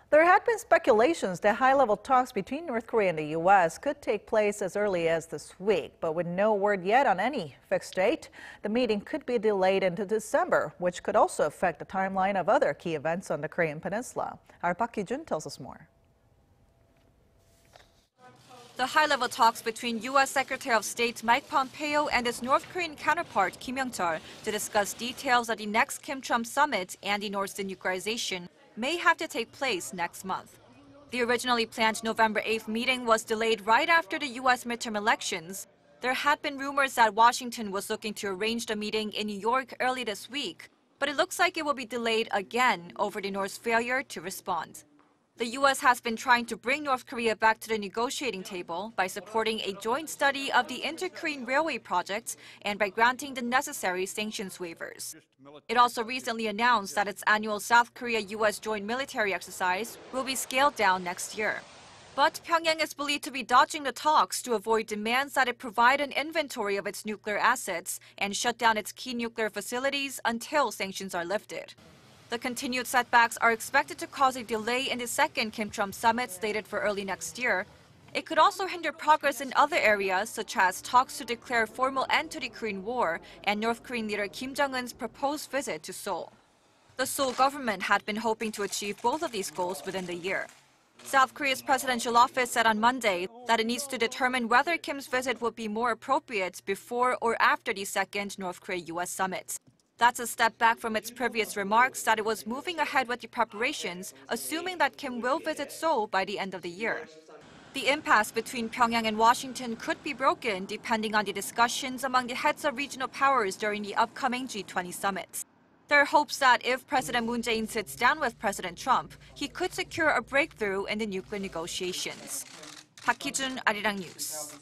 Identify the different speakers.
Speaker 1: There had been speculations that high-level talks between North Korea and the U.S. could take place as early as this week, but with no word yet on any fixed date, the meeting could be delayed into December, which could also affect the timeline of other key events on the Korean Peninsula. Our Park Hee-jun tells us more.
Speaker 2: The high-level talks between U.S. Secretary of State Mike Pompeo and his North Korean counterpart Kim Yong-chol to discuss details of the next Kim-Trump summit and the North's denuclearization may have to take place next month. The originally planned November 8th meeting was delayed right after the U.S. midterm elections. There had been rumors that Washington was looking to arrange the meeting in New York early this week, but it looks like it will be delayed again over the North's failure to respond. The U.S. has been trying to bring North Korea back to the negotiating table by supporting a joint study of the Inter-Korean Railway project and by granting the necessary sanctions waivers. It also recently announced that its annual South Korea-U.S. joint military exercise will be scaled down next year. But Pyongyang is believed to be dodging the talks to avoid demands that it provide an inventory of its nuclear assets and shut down its key nuclear facilities until sanctions are lifted. The continued setbacks are expected to cause a delay in the second Kim-Trump summit slated for early next year. It could also hinder progress in other areas, such as talks to declare formal end to the Korean War and North Korean leader Kim Jong-un's proposed visit to Seoul. The Seoul government had been hoping to achieve both of these goals within the year. South Korea's presidential office said on Monday that it needs to determine whether Kim's visit would be more appropriate before or after the second North Korea-U.S. summit. That's a step back from its previous remarks that it was moving ahead with the preparations, assuming that Kim will visit Seoul by the end of the year. The impasse between Pyongyang and Washington could be broken depending on the discussions among the heads of regional powers during the upcoming G20 summit. There are hopes that if President Moon Jae-in sits down with President Trump, he could secure a breakthrough in the nuclear negotiations. Park Hee-jun, Arirang News.